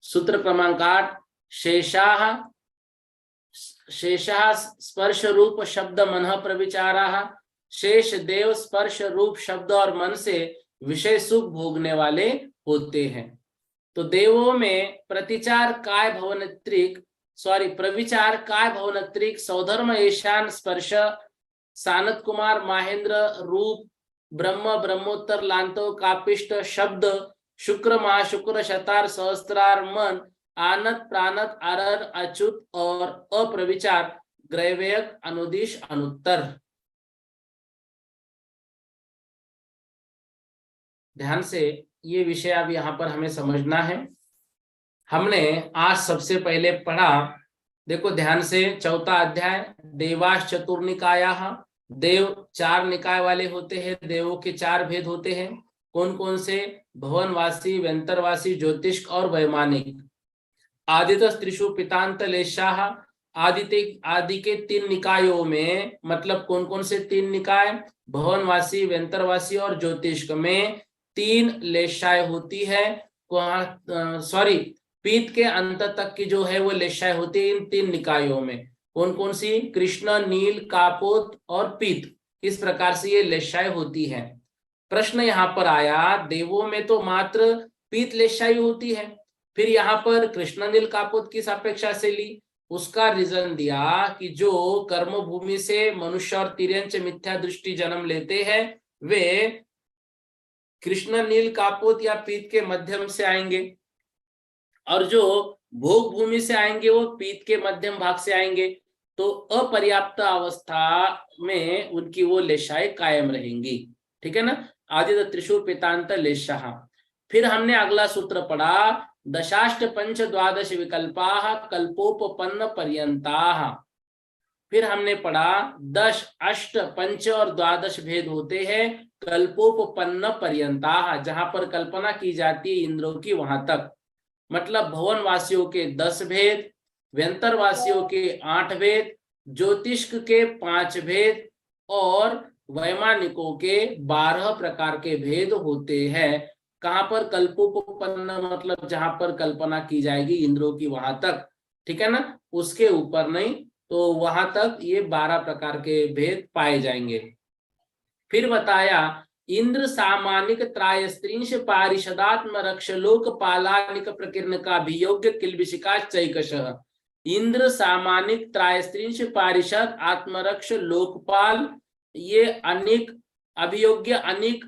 सूत्र क्रमांक 8, शेषाः स्पर्श रूप शब्द मन प्रविचाराः। शेष देव स्पर्श रूप शब्द और मन से विषय सुख भोगने वाले होते हैं। तो देवों में प्रतिचार काय भवनत्रिक प्रविचार काय भवनत्रिक सौधर्म ईशान स्पर्श सानत कुमार माहेंद्र रूप ब्रह्म ब्रह्मोत्तर लांतो कापिष्ट शब्द शुक्र महाशुक्र शतार सहस्त्रार मन आनत प्राणत आरर अच्युत और अप्रविचार ग्रैवेयक अनुदिश अनुत्तर। ध्यान से ये विषय अब यहाँ पर हमें समझना है। हमने आज सबसे पहले पढ़ा, देखो ध्यान से, चौथा अध्याय देवाश चतुर्निकायाः। देव 4 निकाय वाले होते हैं, देवों के 4 भेद होते हैं। कौन कौन से? भवनवासी, व्यंतरवासी, ज्योतिष और वैमानिक। आदित्य त्रिषु पितांत लेशाः। आदि के 3 निकायों में, मतलब कौन कौन से 3 निकाय? भवनवासी, व्यंतरवासी और ज्योतिष में 3 लेशाएं होती है। पीत के अंत तक की जो है वो लेशाएं होती है इन 3 निकायों में। कौन कौन सी? कृष्ण, नील, कापोत और पीत। इस प्रकार से ये लेशाएं होती है। प्रश्न यहाँ पर आया, देवों में तो मात्र पीत लेशाई होती है, फिर यहाँ पर कृष्ण, नील, कापोत किस अपेक्षा से ली? उसका रीजन दिया कि जो कर्म भूमि से मनुष्य और तिर्यंच मिथ्या दृष्टि जन्म लेते हैं वे कृष्ण, नील, कापोत या पीत के मध्यम से आएंगे, और जो भोग भूमि से आएंगे वो पीत के मध्यम भाग से आएंगे। तो अपर्याप्त अवस्था में उनकी वो लेशाएं कायम रहेंगी। ठीक है ना? आदित्य त्रिशूल पितांत लेशाः। फिर हमने अगला सूत्र पढ़ा, दशाष्ट पंच द्वादश विकल्पाः कल्पोपपन्न पर्यंताः। फिर हमने पढ़ा 10, 8, 5 और 12 भेद होते हैं कल्पोपपन्न पर्यंताः, जहां पर कल्पना की जाती है इंद्रों की वहां तक। मतलब भवन वासियों के 10 भेद, व्यंतर वासियों के 8 भेद, ज्योतिष्क के 5 भेद और वैमानिकों के 12 प्रकार के भेद होते हैं। कहां पर? कल्पोपपन्न, मतलब जहां पर कल्पना की जाएगी इंद्रों की वहां तक। ठीक है ना? उसके ऊपर नहीं, तो वहां तक ये 12 प्रकार के भेद पाए जाएंगे। फिर बताया इंद्र सामानिक त्रायस्त्रिंश पारिषदात्म रक्ष लोक पालानिक प्रकीर्ण का अभियोग्य किलबिशिका चैकशः। इंद्र सामानिक त्रायस्त्रिंश पारिषद आत्मरक्ष लोकपाल, ये अनिक, अभियोग्य अनिक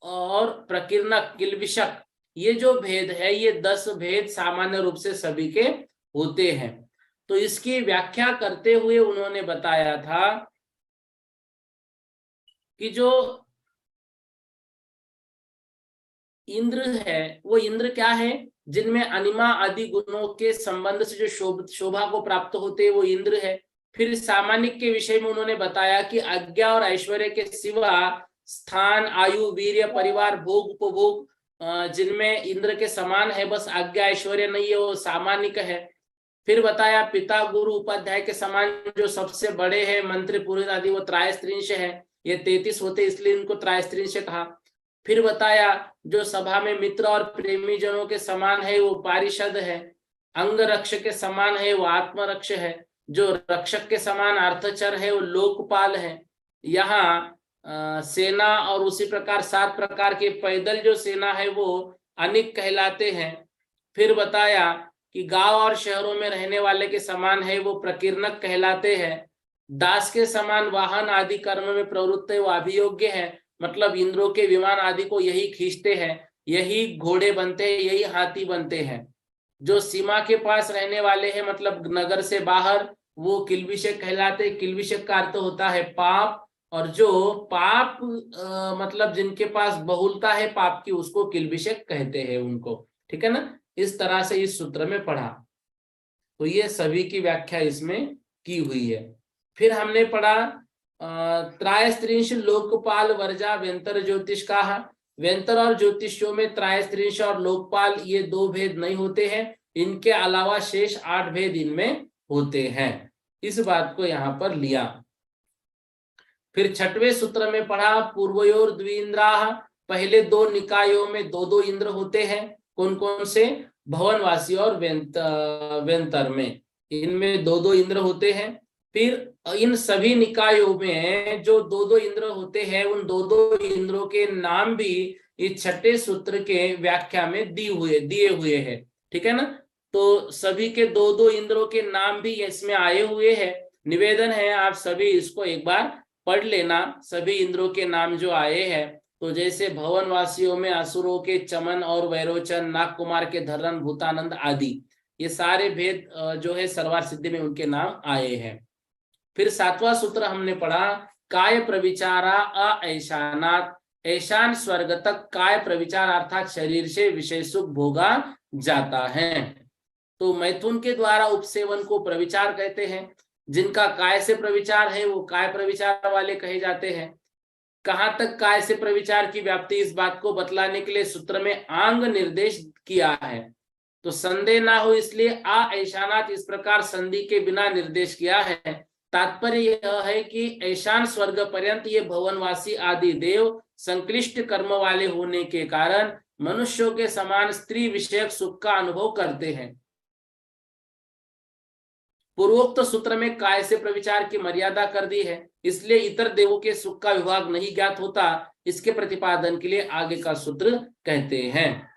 और प्रकीर्ण किलबिशक, ये जो भेद है ये 10 भेद सामान्य रूप से सभी के होते हैं। तो इसकी व्याख्या करते हुए उन्होंने बताया था कि जो इंद्र है वो इंद्र क्या है? जिनमें अनिमा आदि गुणों के संबंध से जो शोभा को प्राप्त होते हैं वो इंद्र है। फिर सामानिक के विषय में उन्होंने बताया कि आज्ञा और ऐश्वर्य के सिवा स्थान, आयु, वीर्य, परिवार, भोग, उपभोग जिनमें इंद्र के समान है, बस आज्ञा ऐश्वर्य नहीं है, वो सामानिक है। फिर बताया पिता, गुरु, उपाध्याय के समान जो सबसे बड़े हैं, मंत्री, पुरोहित आदि, वो त्रायस्त्रिंश है। ये 33 होते इसलिए इनको त्रायस्त्रिंश कहा। फिर बताया जो सभा में मित्र और प्रेमी जनों के समान है वो पारिषद है। अंग रक्ष के समान है वो आत्मरक्ष है। जो रक्षक के समान अर्थचर है वो लोकपाल है। यहाँ सेना और उसी प्रकार 7 प्रकार के पैदल जो सेना है वो अनिक कहलाते हैं। फिर बताया कि गांव और शहरों में रहने वाले के समान है वो प्रकीर्णक कहलाते हैं। दास के समान वाहन आदि कर्म में प्रवृत्त है वो अभियोग्य है, मतलब इंद्रों के विमान आदि को यही खींचते हैं, यही घोड़े बनते हैं, यही हाथी बनते हैं। जो सीमा के पास रहने वाले हैं, मतलब नगर से बाहर, वो किलबिशक कहलाते। किलबिशक का अर्थ होता है पाप, और जो पाप मतलब जिनके पास बहुलता है पाप की, उसको किलबिशक कहते हैं उनको। ठीक है ना। इस तरह से इस सूत्र में पढ़ा, तो ये सभी की व्याख्या इसमें की हुई है। फिर हमने पढ़ा त्रायस्त्रिंश लोकपाल वर्जा व्यंतर ज्योतिष का। व्यंतर और ज्योतिषों में त्रायस्त्रिंश और लोकपाल ये 2 भेद नहीं होते हैं, इनके अलावा शेष 8 भेद इनमें होते हैं। इस बात को यहाँ पर लिया। फिर 6वें सूत्र में पढ़ा पूर्वयोर द्विइंद्रा। पहले 2 निकायों में 2-2 इंद्र होते हैं। कौन कौन से? भवनवासी और व्यंतर में, इनमें 2-2 इंद्र होते हैं। फिर इन सभी निकायों में जो 2-2 इंद्र होते हैं, उन 2-2 इंद्रों के नाम भी इस 6ठे सूत्र के व्याख्या में दिए हुए हैं। ठीक है ना। तो सभी के 2-2 इंद्रों के नाम भी इसमें आए हुए हैं। निवेदन है आप सभी इसको एक बार पढ़ लेना, सभी इंद्रों के नाम जो आए हैं। तो जैसे भवनवासियों में असुरों के चमन और वैरोचन, नागकुमार के धर्रन, भूतानंद आदि, ये सारे भेद जो है सर्वार सिद्धि में उनके नाम आए हैं। फिर 7वां सूत्र हमने पढ़ा काय प्रविचारा अऐशानात। ऐशान स्वर्ग तक काय प्रविचार अर्थात शरीर से विषय सुख भोगा जाता है। तो मैथुन के द्वारा उपसेवन को प्रविचार कहते हैं। जिनका काय से प्रविचार है वो काय प्रविचार वाले कहे जाते हैं। कहां तक काय से प्रविचार की व्याप्ति, इस बात को बतलाने के लिए सूत्र में आंग निर्देश किया है। तो संदेह ना हो इसलिए ऐशानात इस प्रकार संधि के बिना निर्देश किया है। तात्पर्य यह है कि ऐशान स्वर्ग पर्यंत ये भवनवासी आदि देव संक्लिष्ट कर्म वाले होने के कारण मनुष्यों के समान स्त्री विषयक सुख का अनुभव करते हैं। पूर्वोक्त सूत्र में काय से प्रविचार की मर्यादा कर दी है, इसलिए इतर देवों के सुख का विभाग नहीं ज्ञात होता। इसके प्रतिपादन के लिए आगे का सूत्र कहते हैं।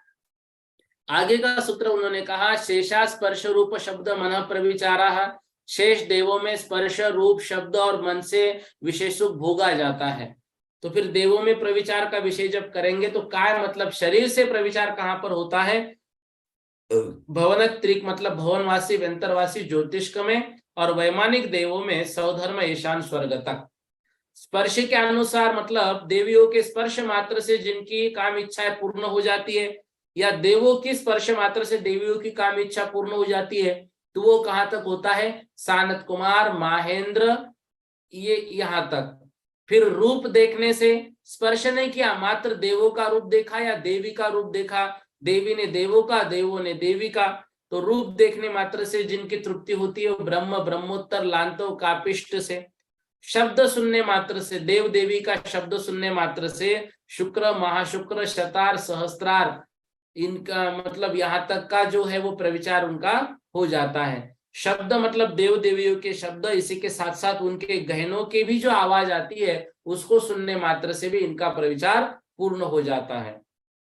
आगे का सूत्र उन्होंने कहा शेषा स्पर्श रूप शब्द मन प्रविचारा। शेष देवों में स्पर्श रूप शब्द और मन से विषय सुख भोगा जाता है। तो फिर देवों में प्रविचार का विषय जब करेंगे तो काय मतलब शरीर से प्रविचार कहां पर होता है? भवनत्रिक मतलब भवनवासी व्यंतरवासी ज्योतिष्क में, और वैमानिक देवों में सौधर्म ईशान स्वर्ग तक। स्पर्श के अनुसार मतलब देवियों के स्पर्श मात्र से जिनकी काम इच्छाएं पूर्ण हो जाती है, या देवों की स्पर्श मात्र से देवियों की काम इच्छा पूर्ण हो जाती है, तो वो कहां तक होता है? सानत कुमार, माहेंद्र, ये यहां तक। फिर रूप देखने से स्पर्श नहीं किया, मात्र देवों का रूप देखा या देवी का रूप देखा, देवी ने देवों का, देवों ने देवी का, तो रूप देखने मात्र से जिनकी तृप्ति होती है वो ब्रह्म, ब्रह्मोत्तर, लांतो, कापिष्ट से। शब्द सुनने मात्र से, देव देवी का शब्द सुनने मात्र से शुक्र, महाशुक्र, शतार, सहस्त्रार, इनका मतलब यहाँ तक का जो है वो प्रविचार उनका हो जाता है। शब्द मतलब देव देवियों के शब्द, इसी के साथ साथ उनके गहनों की भी जो आवाज आती है उसको सुनने मात्र से भी इनका प्रविचार पूर्ण हो जाता है।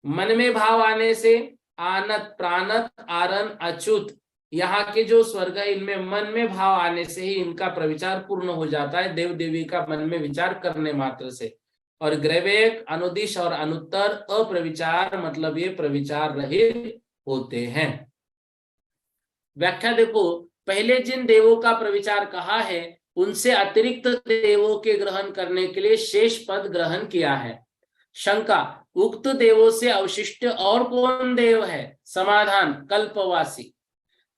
मन में भाव आने से आनत, प्राणत, आरन, अच्युत, यहाँ के जो स्वर्ग है इनमें मन में भाव आने से ही इनका प्रविचार पूर्ण हो जाता है, देव देवी का मन में विचार करने मात्र से। और ग्रैवेक, अनुदिश और अनुत्तर अप्रविचार मतलब ये प्रविचार रहित होते हैं। व्याख्या देखो, पहले जिन देवों का प्रविचार कहा है उनसे अतिरिक्त देवों के ग्रहण करने के लिए शेष पद ग्रहण किया है। शंका, उक्त देवों से अवशिष्ट और कौन देव है? समाधान, कल्पवासी।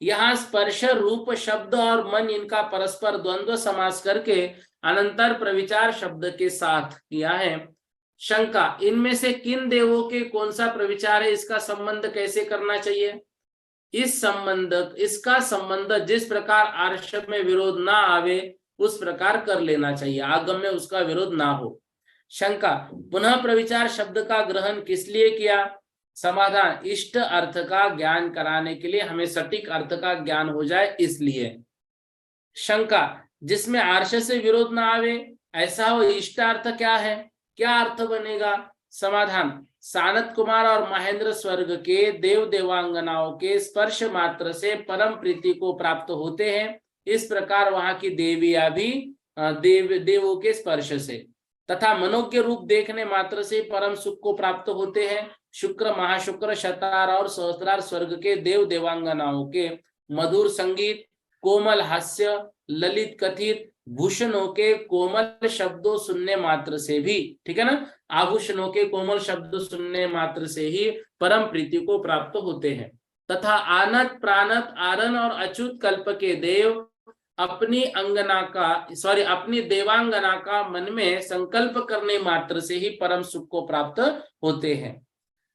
यहाँ स्पर्श रूप शब्द और मन इनका परस्पर द्वंद्व समास करके अनंतर प्रविचार शब्द के साथ किया है। शंका, इनमें से किन देवों के कौन सा प्रविचार है, इसका संबंध कैसे करना चाहिए? इसका संबंध जिस प्रकार आर्ष में विरोध ना आवे उस प्रकार कर लेना चाहिए, आगम में उसका विरोध ना हो। शंका, पुनः प्रविचार शब्द का ग्रहण किस लिए किया? समाधान, इष्ट अर्थ का ज्ञान कराने के लिए, हमें सटीक अर्थ का ज्ञान हो जाए इसलिए। शंका, जिसमें आर्ष से विरोध ना आवे, ऐसा हो इष्ट अर्थ क्या है, क्या अर्थ बनेगा? समाधान, सानत कुमार और महेंद्र स्वर्ग के देव देवांगनाओं के स्पर्श मात्र से परम प्रीति को प्राप्त होते हैं, इस प्रकार वहां की देवियां भी देवों के स्पर्श से, तथा मनोज्ञ रूप देखने मात्र से परम सुख को प्राप्त होते हैं। शुक्र, महाशुक्र, शतार और सहस्त्रार स्वर्ग के देव देवांगनाओं के मधुर संगीत, कोमल हास्य, ललित कथित, भूषणों के कोमल शब्दों सुनने मात्र से भी, ठीक है ना, आभूषणों के कोमल शब्द सुनने मात्र से ही परम प्रीति को प्राप्त होते हैं। तथा आनत प्राणत आरन और अच्युत कल्प के देव अपनी अपनी देवांगना का मन में संकल्प करने मात्र से ही परम सुख को प्राप्त होते हैं।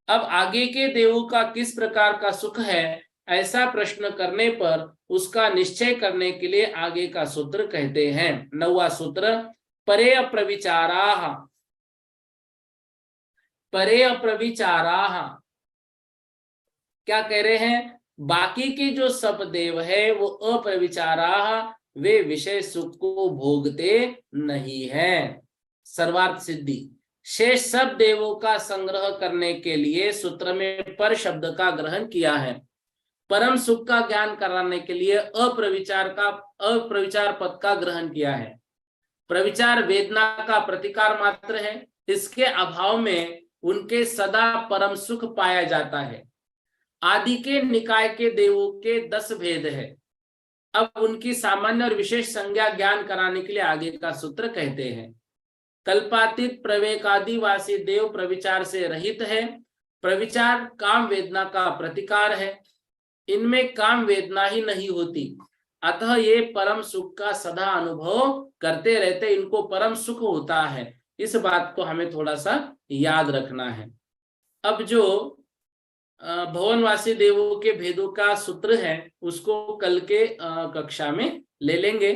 अब आगे के देवों का किस प्रकार का सुख है, ऐसा प्रश्न करने पर उसका निश्चय करने के लिए आगे का सूत्र कहते हैं। 9वां सूत्र, परे अप्रविचाराः। परे अप्रविचाराः क्या कह रहे हैं, बाकी के जो सब देव है वो अप्रविचाराः, वे विषय सुख को भोगते नहीं हैं। सर्वार्थ सिद्धि, शेष सब देवों का संग्रह करने के लिए सूत्र में पर शब्द का ग्रहण किया है। परम सुख का ज्ञान कराने के लिए अप्रविचार पद का ग्रहण किया है। प्रविचार वेदना का प्रतिकार मात्र है, इसके अभाव में उनके सदा परम सुख पाया जाता है। आदि के निकाय के देवों के 10 भेद है। अब उनकी सामान्य और विशेष संज्ञा ज्ञान कराने के लिए आगे का सूत्र कहते हैं। कल्पातीत प्रवेकादिवासी देव प्रविचार से रहित है। प्रविचार काम वेदना का प्रतिकार है, इनमें काम वेदना ही नहीं होती, अतः ये परम सुख का सदा अनुभव करते रहते, इनको परम सुख होता है। इस बात को हमें थोड़ा सा याद रखना है। अब जो भुवनवासी देवों के भेदों का सूत्र है उसको कल के कक्षा में ले लेंगे।